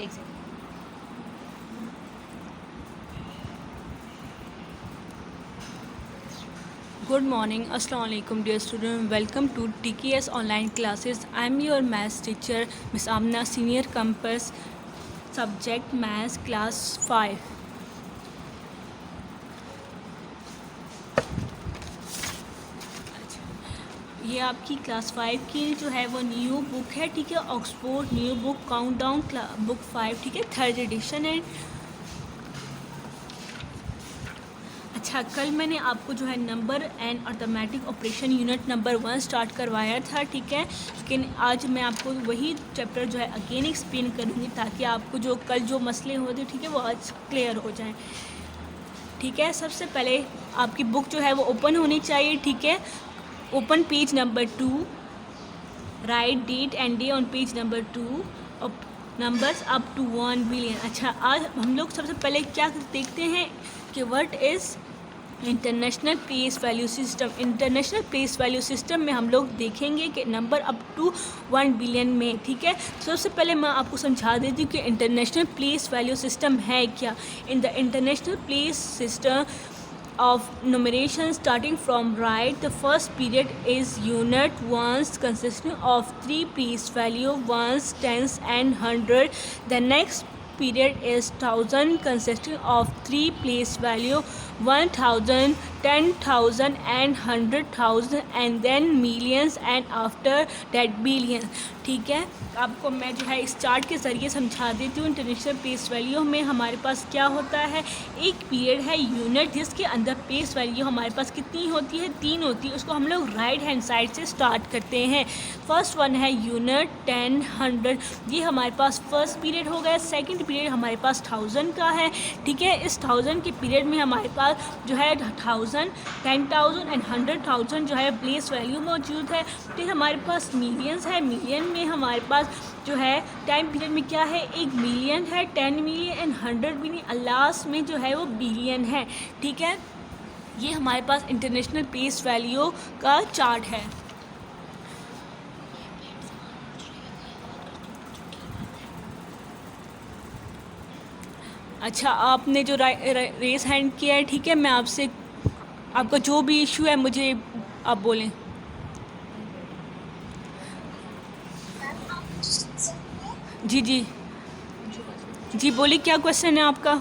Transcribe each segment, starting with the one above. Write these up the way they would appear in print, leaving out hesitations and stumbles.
एक second. Good morning, Assalamu alaikum, dear student. Welcome to TKS online classes. I am your maths teacher, Miss Amna, Senior Campus, subject Maths, class 5. ये आपकी class 5 की जो है वो new book है, ठीक है, Oxford new book countdown book 5, ठीक है, 3rd एडिशन है। अच्छा, कल मैंने आपको जो है number and arithmetic operation unit number 1 start करवाया था, ठीक है, लेकिन आज मैं आपको वही चैप्टर जो है अगेन एक्सप्लेन करूँगी ताकि आपको जो कल जो मसले होते, ठीक है, वो आज क्लियर हो जाएं। ठीक है, सबसे पहले आपकी बुक जो है वो ओपन होनी चाहिए, ठीक है। Open page number 2, write date and day on page number 2, और नंबर्स अप टू 1 बिलियन। अच्छा, आज हम लोग सबसे पहले क्या देखते हैं कि what is international place value system. International place value system में हम लोग देखेंगे कि नंबर अप टू 1 बिलियन में, ठीक है। सबसे पहले मैं आपको समझा देती हूँ कि इंटरनेशनल प्लेस वैल्यू सिस्टम है क्या। इन the international place system of numeration starting from right, the first period is unit ones consisting of 3 place value, ones, tens and hundred. The next period is thousand consisting of 3 place value, 1000, 10,000 and 100,000, and then millions and after that billion। ठीक है, आपको मैं जो है इस chart के ज़रिए समझा देती हूँ। इंटरनेशनल प्लेस वैल्यू में हमारे पास क्या होता है, एक पीरियड है यूनिट जिसके अंदर प्लेस वैल्यू हमारे पास कितनी होती है, 3 होती है। उसको हम लोग राइट हैंड साइड से स्टार्ट करते हैं। फर्स्ट वन है यूनिट 10, 100, ये हमारे पास फर्स्ट पीरियड हो गया। सेकंड पीरियड हमारे पास 1000 का है, ठीक है। इस 1000 के पीरियड में हमारे पास जो है 1000, 10,000 एंड 100,000 जो है प्लेस वैल्यू मौजूद है। फिर हमारे पास मिलियंस है, मिलियन में हमारे पास जो है टाइम पीरियड में क्या है, 1 मिलियन है, 10 मिलियन एंड 100 मिलियन, लास्ट में जो है वो बिलियन है, ठीक है। ये हमारे पास इंटरनेशनल प्लेस वैल्यू का चार्ट है। अच्छा, आपने जो रेस हैंड किया है, ठीक है, मैं आपसे आपका जो भी इशू है मुझे आप बोलें। जी जी जी, बोलिए, क्या क्वेश्चन है आपका।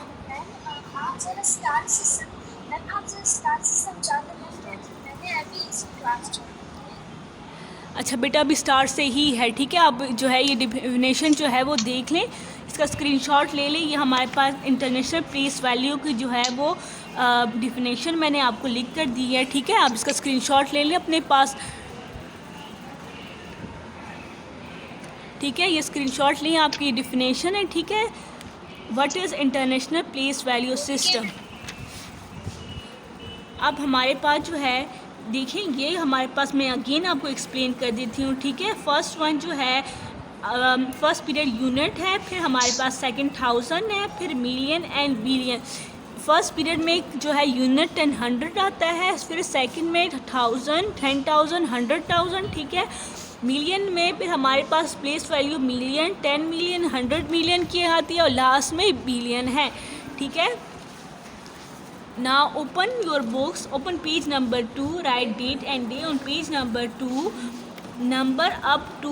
अच्छा बेटा, अभी स्टार्ट से ही है, ठीक है। आप जो है ये डिफिनेशन जो है वो देख लें, इसका स्क्रीनशॉट ले लें। ये हमारे पास इंटरनेशनल प्लेस वैल्यू की जो है वो डिफिनेशन मैंने आपको लिख कर दी है, ठीक है। आप इसका स्क्रीनशॉट ले लें अपने पास, ठीक है। ये स्क्रीनशॉट लें, आपकी डिफिनेशन है, ठीक है। What is international place value system. अब हमारे पास जो है देखिए, ये हमारे पास, मैं अगेन आपको एक्सप्लेन कर देती हूँ, ठीक है। फर्स्ट वन जो है फर्स्ट पीरियड यूनिट है, फिर हमारे पास सेकंड 1000 है, फिर million and billion. First period में जो है यूनिट 10, 100 आता है, फिर सेकंड में 1000, 10,000, 100,000, ठीक है। मिलियन में फिर हमारे पास place value million, 10 million, 100 million की आती है, और लास्ट में बिलियन है, ठीक है। Now open your books, open page number 2, write date and day on page number 2, number up to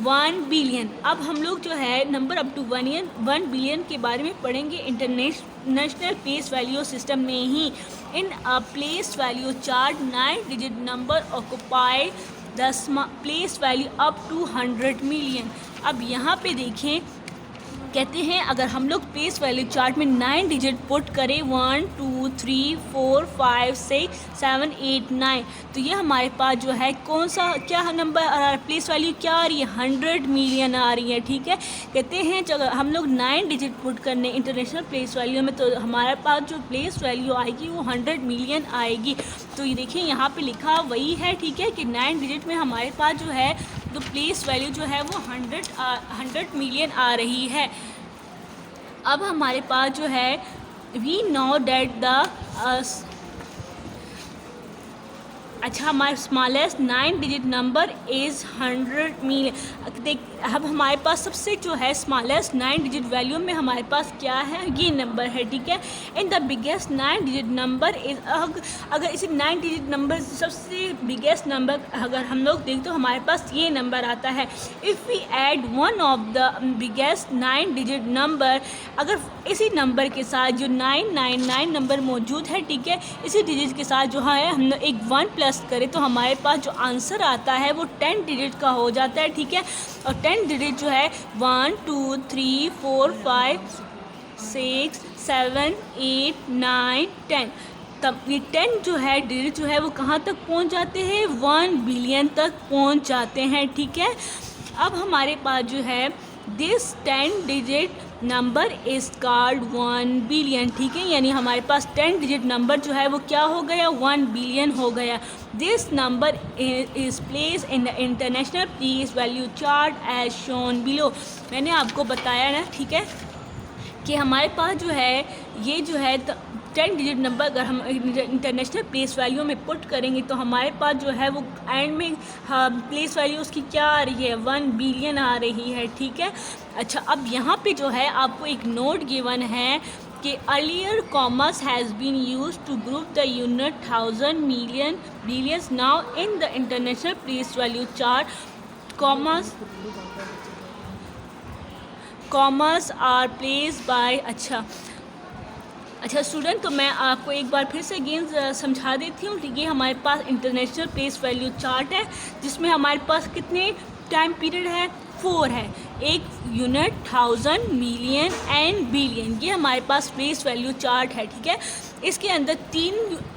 1 billion. अब हम लोग जो है नंबर अप टू 1 बिलियन के बारे में पढ़ेंगे इंटरनेशनल प्लेस वैल्यू सिस्टम में ही। In a place value chart 9 digit number occupy the place value up to 100 million. अब यहाँ पे देखें, कहते हैं अगर हम लोग प्लेस वैल्यू चार्ट में 9 डिजिट पुट करें, 1 2 3 4 5 6 7 8 9, तो ये हमारे पास जो है कौन सा क्या नंबर आ रहा है, प्लेस वैल्यू क्या आ रही है, 100 मिलियन आ रही है, ठीक है। कहते हैं जब हम लोग 9 डिजिट पुट करने इंटरनेशनल प्लेस वैल्यू में, तो हमारे पास जो प्लेस वैल्यू आएगी वो 100 मिलियन आएगी। तो ये देखिए यहाँ पे लिखा वही है, ठीक है, कि 9 डिजिट में हमारे पास जो है तो प्लेस वैल्यू जो है वो 100 मिलियन आ रही है। अब हमारे पास जो है वी नो डेट द अच्छा, हमारा smallest 9 digit number is 100 million. अब हमारे पास सबसे जो है स्मॉलेस्ट 9 डिजिट वैल्यू में हमारे पास क्या है, ये नंबर है, ठीक है। In the biggest 9 digit number is, अगर इसे 9 डिजिट नंबर सबसे बिगेस्ट नंबर अगर हम लोग देखते तो हमारे पास ये नंबर आता है। If we add one of the biggest 9 digit number, अगर इसी नंबर के साथ जो 999 नंबर मौजूद है, ठीक है, इसी डिजिट के साथ जो है हम लोग एक 1 प्लस करें तो हमारे पास जो आंसर आता है वो 10 डिजिट का हो जाता है, ठीक है। और 10 डिजिट जो है 1 2 3 4 5 6 7 8 9 10, तब ये 10 जो है डिजिट जो है वो कहाँ तक पहुँच जाते हैं, 1 बिलियन तक पहुँच जाते हैं, ठीक है। अब हमारे पास जो है this 10 digit number is called 1 billion, ठीक है, यानी हमारे पास 10 डिजिट नंबर जो है वो क्या हो गया, 1 बिलियन हो गया। This number is place in the international place value chart as shown below. मैंने आपको बताया ना, ठीक है, कि हमारे पास जो है ये जो है 10 डिजिट नंबर अगर हम इंटरनेशनल प्लेस वैल्यू में पुट करेंगे तो हमारे पास जो है वो एंड में प्लेस वैल्यू उसकी क्या आ रही है, 1 बिलियन आ रही है, ठीक है। अच्छा, अब यहाँ पे जो है आपको एक नोट गिवन है कि earlier commas has been use to group the unit 1000 million billions, now in the international place value chart commas are place by. अच्छा स्टूडेंट, तो मैं आपको एक बार फिर से अगेन समझा देती हूँ। ये हमारे पास इंटरनेशनल प्लेस वैल्यू चार्ट है जिसमें हमारे पास कितने टाइम पीरियड है, 4 है, एक यूनिट 1000 मिलियन एंड बिलियन, ये हमारे पास प्लेस वैल्यू चार्ट है, ठीक है। इसके अंदर 3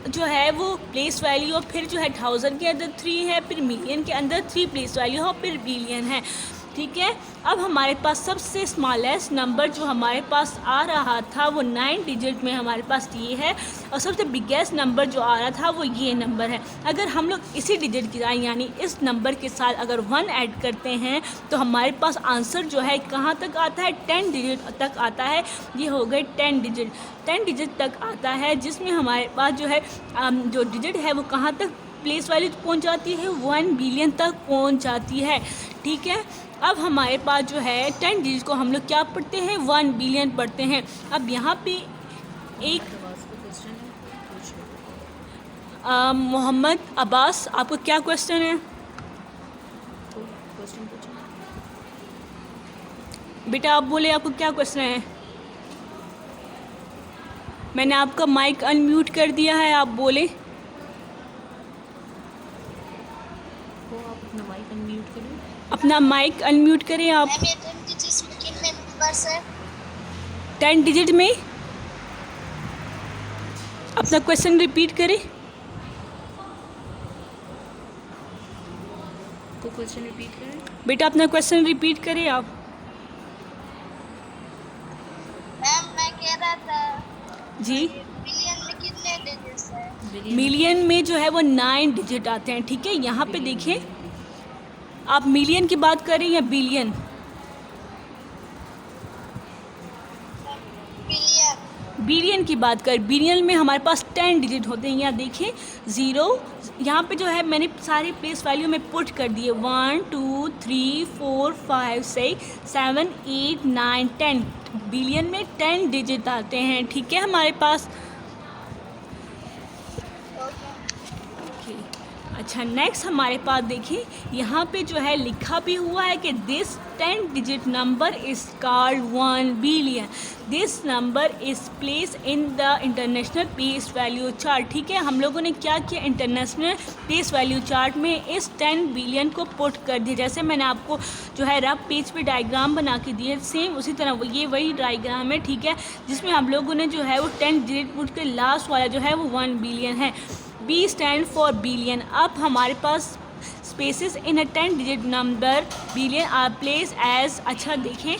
जो है वो प्लेस वैल्यू, और फिर जो है 1000 के अंदर 3 है, फिर मिलियन के अंदर 3 प्लेस वैल्यू और फिर बिलियन है, ठीक है। अब हमारे पास सबसे स्मॉलेस्ट नंबर जो हमारे पास आ रहा था वो 9 डिजिट में हमारे पास ये है, और सबसे बिगेस्ट नंबर जो आ रहा था वो ये नंबर है। अगर हम लोग इसी डिजिट की यानी इस नंबर के साथ अगर 1 ऐड करते हैं तो हमारे पास आंसर जो है कहाँ तक आता है, 10 डिजिट तक आता है। ये हो गए 10 डिजिट तक आता है, जिसमें हमारे पास जो है जो डिजिट है वो कहाँ तक प्लेस वैल्यू पहुँच जाती है, 1 बिलियन तक पहुँच जाती है, ठीक है। अब हमारे पास जो है 10 डिजिट को हम लोग क्या पढ़ते हैं, 1 बिलियन पढ़ते हैं। अब यहाँ पे एक मोहम्मद अब्बास, आपको क्या क्वेश्चन है? बेटा आप बोले, आपको क्या क्वेश्चन है? मैंने आपका माइक अनम्यूट कर दिया है, आप बोले। अपना माइक अनम्यूट करें आप। 10 डिजिट में अपना क्वेश्चन रिपीट करें। क्वेश्चन रिपीट करें बेटा, अपना क्वेश्चन रिपीट करें आप। मैम मैं कह रहा था जी, बिलियन में कितने डिजिट्स हैं? मिलियन में जो है वो 9 डिजिट आते हैं, ठीक है। यहाँ पे देखिए, आप मिलियन की बात करें या बिलियन? बिलियन की बात करें, बिलियन में हमारे पास 10 डिजिट होते हैं। यहाँ देखिए 0, यहाँ पे जो है मैंने सारे प्लेस वैल्यू में पुट कर दिए, 1 2 3 4 5 6 7 8 9 10, बिलियन में 10 डिजिट आते हैं, ठीक है हमारे पास। अच्छा, नेक्स्ट हमारे पास देखिए, यहाँ पे जो है लिखा भी हुआ है कि this 10 digit number is called 1 billion, this number is place in the international place value chart, ठीक है। हम लोगों ने क्या किया, इंटरनेशनल प्लेस वैल्यू चार्ट में इस 10 बिलियन को पुट कर दिया। जैसे मैंने आपको जो है रफ पेज पे डायग्राम बना के दिए, सेम उसी तरह ये वही डायग्राम है, ठीक है, जिसमें हम लोगों ने जो है वो 10 डिजिट पुट के लास्ट वाला जो है वो 1 बिलियन है। B stand for billion. अब हमारे पास spaces in a 10 digit number billion are place as. अच्छा देखें,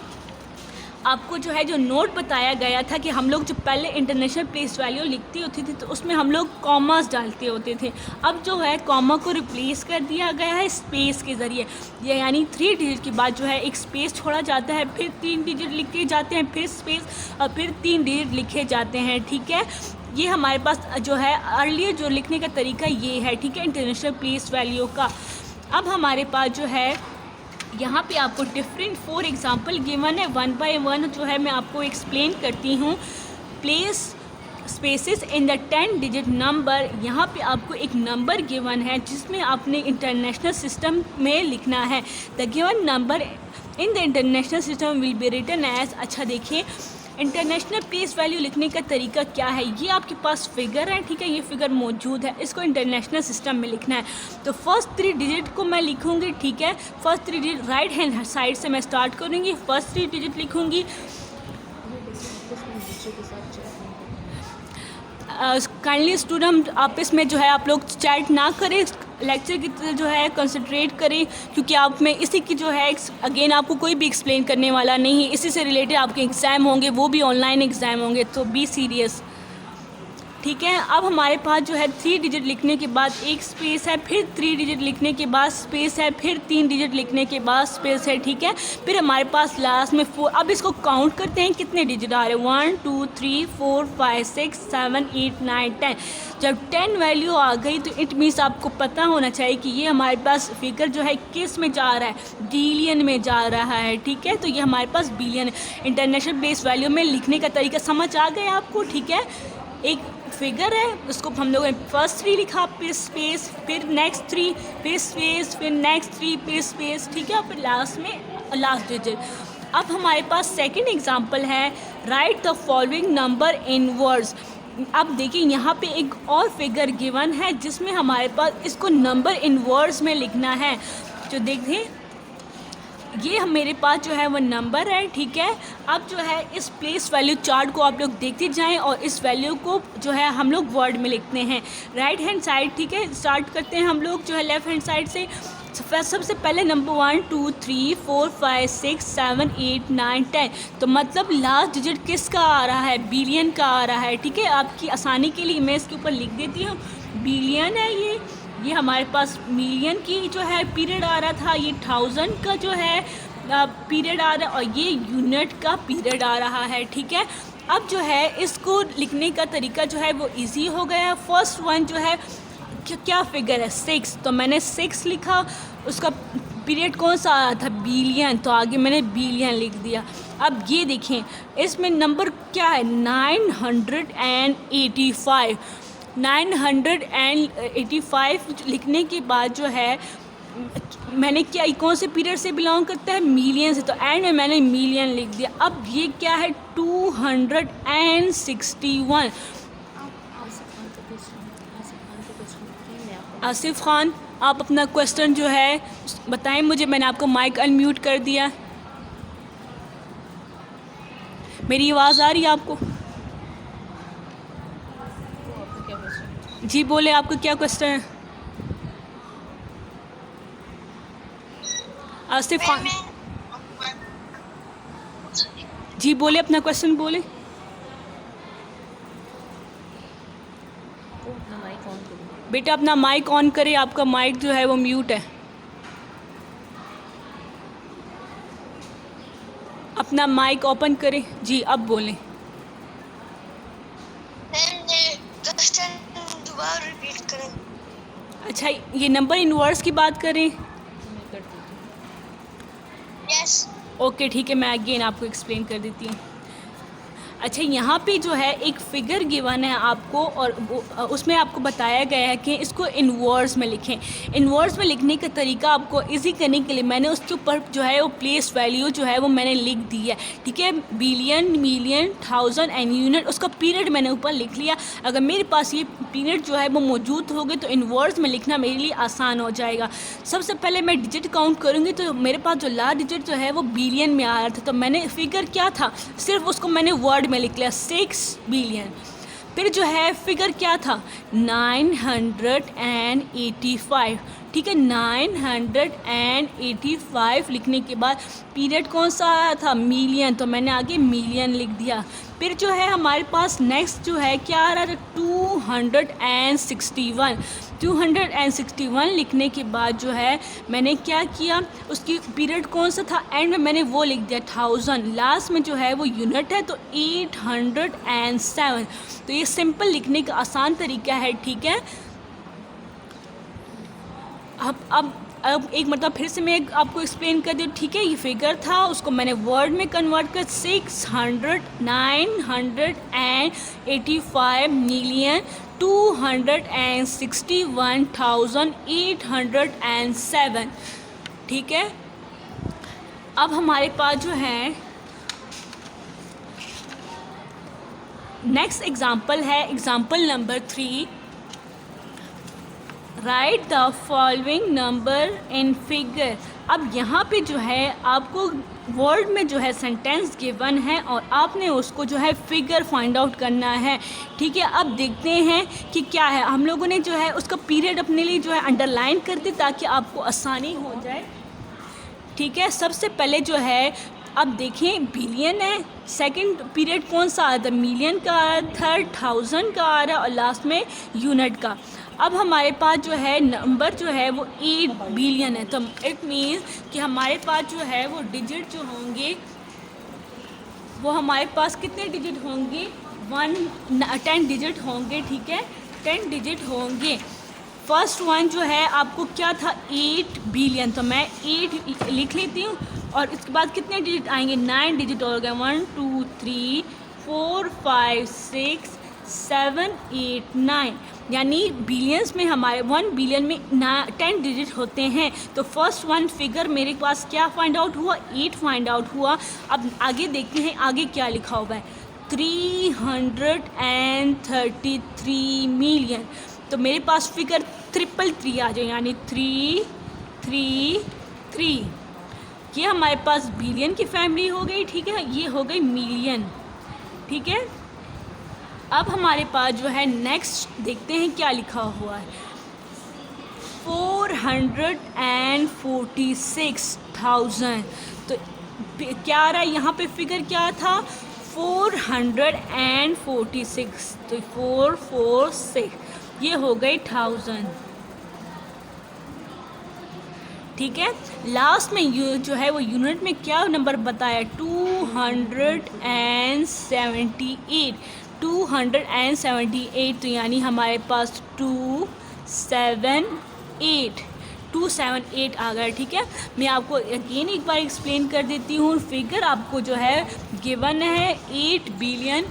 आपको जो है जो नोट बताया गया था कि हम लोग जो पहले इंटरनेशनल प्लेस वैल्यू लिखती होती थी तो उसमें हम लोग कॉमास डालते होते थे। अब जो है कॉमा को रिप्लेस कर दिया गया है स्पेस के ज़रिए, यानी 3 डिजिट के बाद जो है एक स्पेस छोड़ा जाता है, फिर 3 डिजिट लिखे जाते हैं, फिर स्पेस, और फिर 3 डिजिट लिखे जाते हैं, ठीक है। ये हमारे पास जो है अर्लियर जो लिखने का तरीका ये है, ठीक है, इंटरनेशनल प्लेस वैल्यू का। अब हमारे पास जो है यहाँ पे आपको डिफरेंट 4 एग्जाम्पल गिवन है, 1 बाय 1 जो है मैं आपको एक्सप्लेन करती हूँ। Place spaces in the 10 digit number, यहाँ पे आपको एक नंबर गिवन है जिसमें आपने इंटरनेशनल सिस्टम में लिखना है। The given number in the international system will be written as. अच्छा देखिए, इंटरनेशनल प्लेस वैल्यू लिखने का तरीका क्या है। ये आपके पास फिगर है, ठीक है, ये फिगर मौजूद है, इसको इंटरनेशनल सिस्टम में लिखना है। तो फर्स्ट 3 डिजिट को मैं लिखूंगी, ठीक है। First 3 digit right hand side से मैं स्टार्ट करूंगी, फर्स्ट 3 डिजिट लिखूंगी। काइंडली स्टूडेंट आपस में जो है आप लोग चैट ना करें, लेक्चर की तरह जो है कंसंट्रेट करें, क्योंकि आप में इसी की जो है अगेन आपको कोई भी एक्सप्लेन करने वाला नहीं है। इसी से रिलेटेड आपके एग्ज़ाम होंगे, वो भी ऑनलाइन एग्ज़ाम होंगे, तो बी सीरियस, ठीक है। अब हमारे पास जो है 3 डिजिट लिखने के बाद एक स्पेस है, फिर 3 डिजिट लिखने के बाद स्पेस है, फिर 3 डिजिट लिखने के बाद स्पेस है, ठीक है। फिर हमारे पास लास्ट में 4। अब इसको काउंट करते हैं कितने डिजिट आ रहे हैं, 1 2 3 4 5 6 7 8 9 10। जब 10 वैल्यू आ गई तो इट मीन्स आपको पता होना चाहिए कि ये हमारे पास फिगर जो है किस में जा रहा है, बिलियन में जा रहा है, ठीक है। तो ये हमारे पास बिलियन इंटरनेशनल बेस वैल्यू में लिखने का तरीका समझ आ गया आपको, ठीक है। एक फिगर है, उसको हम लोगों ने फर्स्ट 3 लिखा, फिर स्पेस, फिर नेक्स्ट 3, फिर स्पेस, फिर नेक्स्ट 3, फिर स्पेस, ठीक है, फिर लास्ट में लास्ट डिजिट। अब हमारे पास सेकंड एग्जांपल है, right the following number in words. अब देखिए यहाँ पे एक और फिगर गिवन है जिसमें हमारे पास इसको नंबर इन वर्ड्स में लिखना है। जो देखिए ये मेरे पास जो है वो नंबर है, ठीक है। अब जो है इस प्लेस वैल्यू चार्ट को आप लोग देखते जाएं और इस वैल्यू को जो है हम लोग वर्ड में लिखते हैं राइट हैंड साइड, ठीक है। स्टार्ट करते हैं हम लोग जो है लेफ़्ट हैंड साइड से। सबसे पहले नंबर 1 2 3 4 5 6 7 8 9 10। तो मतलब लास्ट डिजिट किसका आ रहा है, बिलियन का आ रहा है, ठीक है। आपकी आसानी के लिए मैं इसके ऊपर लिख देती हूँ, बिलियन है ये हमारे पास मिलियन की जो है पीरियड आ रहा था, ये 1000 का जो है पीरियड आ रहा है, और ये यूनिट का पीरियड आ रहा है, ठीक है। अब जो है इसको लिखने का तरीका जो है वो इजी हो गया। फर्स्ट वन जो है क्या फिगर है, 6, तो मैंने 6 लिखा, उसका पीरियड कौन सा आ रहा था, बिलियन, तो आगे मैंने बिलियन लिख दिया। अब ये देखें इसमें नंबर क्या है, 985। 985 लिखने के बाद जो है मैंने क्या, कौन से पीरियड से बिलोंग करता है, मिलियन से, तो एंड में मैंने मिलियन लिख दिया। अब ये क्या है, 261। आसिफ खान आप अपना क्वेश्चन जो है बताएं मुझे, मैंने आपको माइक अनम्यूट कर दिया। मेरी आवाज़ आ रही है आपको? जी बोले, आपका क्या क्वेश्चन है? आसिफ खान जी बोले, अपना क्वेश्चन बोले। बेटा अपना माइक ऑन करे, आपका माइक जो है वो म्यूट है। अपना माइक ओपन करें। जी अब बोलें। दोबारा रिपीट करें। अच्छा ये नंबर इन वर्ड्स की बात करें। यस। ओके ठीक है, मैं अगेन आपको एक्सप्लेन कर देती हूँ। अच्छा यहाँ पे जो है एक फ़िगर गिवन है आपको, और उसमें आपको बताया गया है कि इसको इन वर्ड्स में लिखें। इन वर्ड्स में लिखने का तरीका आपको इजी करने के लिए मैंने उसके ऊपर जो है वो प्लेस वैल्यू जो है वो मैंने लिख दी है, ठीक है। बिलियन, मिलियन, 1000 एंड यूनिट, उसका पीरियड मैंने ऊपर लिख लिया। अगर मेरे पास ये पीरियड जो है वो मौजूद होगे तो इन वर्ड्स में लिखना मेरे लिए आसान हो जाएगा। सबसे पहले मैं डिजिट काउंट करूँगी तो मेरे पास जो लास्ट डिजिट जो है वो बिलियन में आ रहा था, तो मैंने फिगर क्या था, सिर्फ उसको मैंने वर्ड में लिख लिया, 6 बिलियन। फिर जो है फिगर क्या था, 985, ठीक है। 985 लिखने के बाद पीरियड कौन सा आया था, मिलियन, तो मैंने आगे मिलियन लिख दिया। फिर जो है हमारे पास नेक्स्ट जो है क्या आ रहा था, 261 लिखने के बाद जो है मैंने क्या किया, उसकी पीरियड कौन सा था, एंड में मैंने वो लिख दिया 1000। लास्ट में जो है वो यूनिट है तो 807। तो ये सिंपल लिखने का आसान तरीका है, ठीक है। अब एक मतलब फिर से मैं आपको एक्सप्लेन कर दूँ, ठीक है। ये फिगर था, उसको मैंने वर्ड में कन्वर्ट कर 609,285,261,807, ठीक है। अब हमारे पास जो है नेक्स्ट एग्जाम्पल है, example number 3। Right the following number in figure. अब यहाँ पे जो है आपको वर्ड में जो है सेंटेंस गिवन है और आपने उसको जो है फिगर फाइंड आउट करना है, ठीक है। अब देखते हैं कि क्या है। हम लोगों ने जो है उसका पीरियड अपने लिए जो है अंडरलाइन कर दी ताकि आपको आसानी हो जाए, ठीक है। सबसे पहले जो है अब देखें बिलियन है, सेकंड पीरियड कौन सा आ रहा था, मिलियन का आ रहा, थर्ड 1000 का आ रहा और लास्ट में यूनिट का। अब हमारे पास जो है नंबर जो है वो 8 बिलियन है, तो इट मीन्स कि हमारे पास जो है वो डिजिट जो होंगे वो हमारे पास कितने डिजिट होंगे, 10 डिजिट होंगे, ठीक है, 10 डिजिट होंगे। फर्स्ट वन जो है आपको क्या था, 8 बिलियन, तो मैं 8 लिख लेती हूँ और इसके बाद कितने डिजिट आएंगे, 9 डिजिट हो गए, 1 2 3 4 5 6 7 8 9, यानी बिलियंस में हमारे 1 बिलियन में 10 डिजिट होते हैं। तो फर्स्ट वन फिगर मेरे पास क्या फाइंड आउट हुआ, 8 फाइंड आउट हुआ। अब आगे देखते हैं आगे क्या लिखा हुआ है, 333 मिलियन, तो मेरे पास फिगर 333 आ जाए, यानी 333। ये हमारे पास बिलियन की फैमिली हो गई, ठीक है। ये हो गई मिलियन, ठीक है। अब हमारे पास जो है नेक्स्ट देखते हैं क्या लिखा हुआ है, 446,000, तो क्या आ रहा है यहाँ पे फिगर क्या था, 446, तो 446 ये हो गई 1000, ठीक है। लास्ट में जो है वो यूनिट में क्या नंबर बताया, 278, तो यानी हमारे पास 278 आ गया, ठीक है। मैं आपको अगेन एक बार एक्सप्लेन कर देती हूँ। फिगर आपको जो है गिवन है 8 बिलियन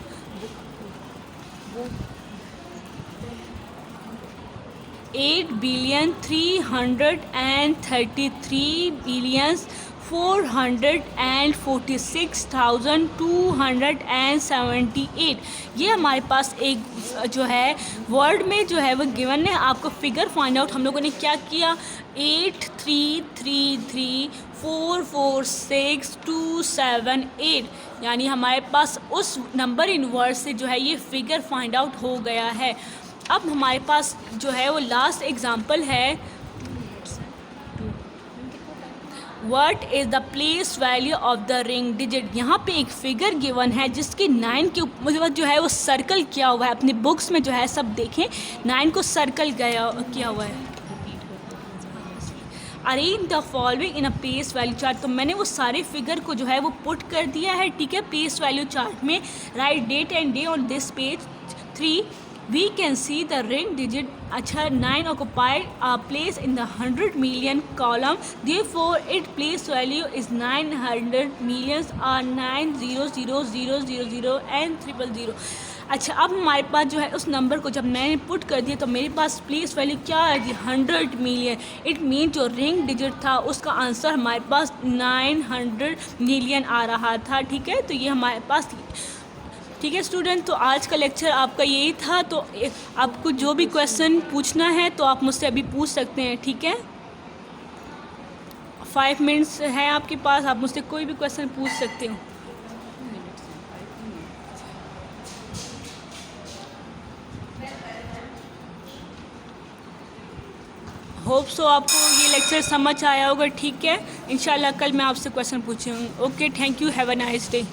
8,333,446,278, ये हमारे पास एक जो है वर्ड में जो है वो गिवन है। आपको फिगर फाइंड आउट हम लोगों ने क्या किया, 8,333,446,278, यानी हमारे पास उस नंबर इन वर्ड से जो है ये फिगर फाइंड आउट हो गया है। अब हमारे पास जो है वो लास्ट एग्जाम्पल है, what is the place value of the ring digit. यहाँ पे एक फिगर गिवन है जिसके 9 के ऊपर जो है वो सर्कल किया हुआ है, अपनी बुक्स में जो है सब देखें 9 को सर्कल किया हुआ है। Arrange the following in a place value chart, तो मैंने वो सारे फिगर को जो है वो पुट कर दिया है, ठीक है, प्लेस वैल्यू चार्ट में। Write date and day on this page 3 we can see the ring digit, अच्छा 9 occupied a place in the 100 million column, therefore its place value is 900 millions or 900,000 and 000। अच्छा अब हमारे पास जो है उस number को जब मैंने पुट कर दिया तो मेरे पास प्लेस वैल्यू क्या आ गई, 100 मिलियन। इट मीन जो रिंग डिजिट था उसका आंसर हमारे पास 900 मिलियन आ रहा था, ठीक है। तो ये हमारे पास, ठीक है स्टूडेंट, तो आज का लेक्चर आपका यही था। तो आपको जो भी क्वेश्चन पूछना है तो आप मुझसे अभी पूछ सकते हैं, ठीक है। 5 मिनट्स है आपके पास, आप मुझसे कोई भी क्वेश्चन पूछ सकते हो। होप सो आपको ये लेक्चर समझ आया होगा, ठीक है। इंशाल्लाह कल मैं आपसे क्वेश्चन पूछूँगी। Okay, thank you, have a nice day.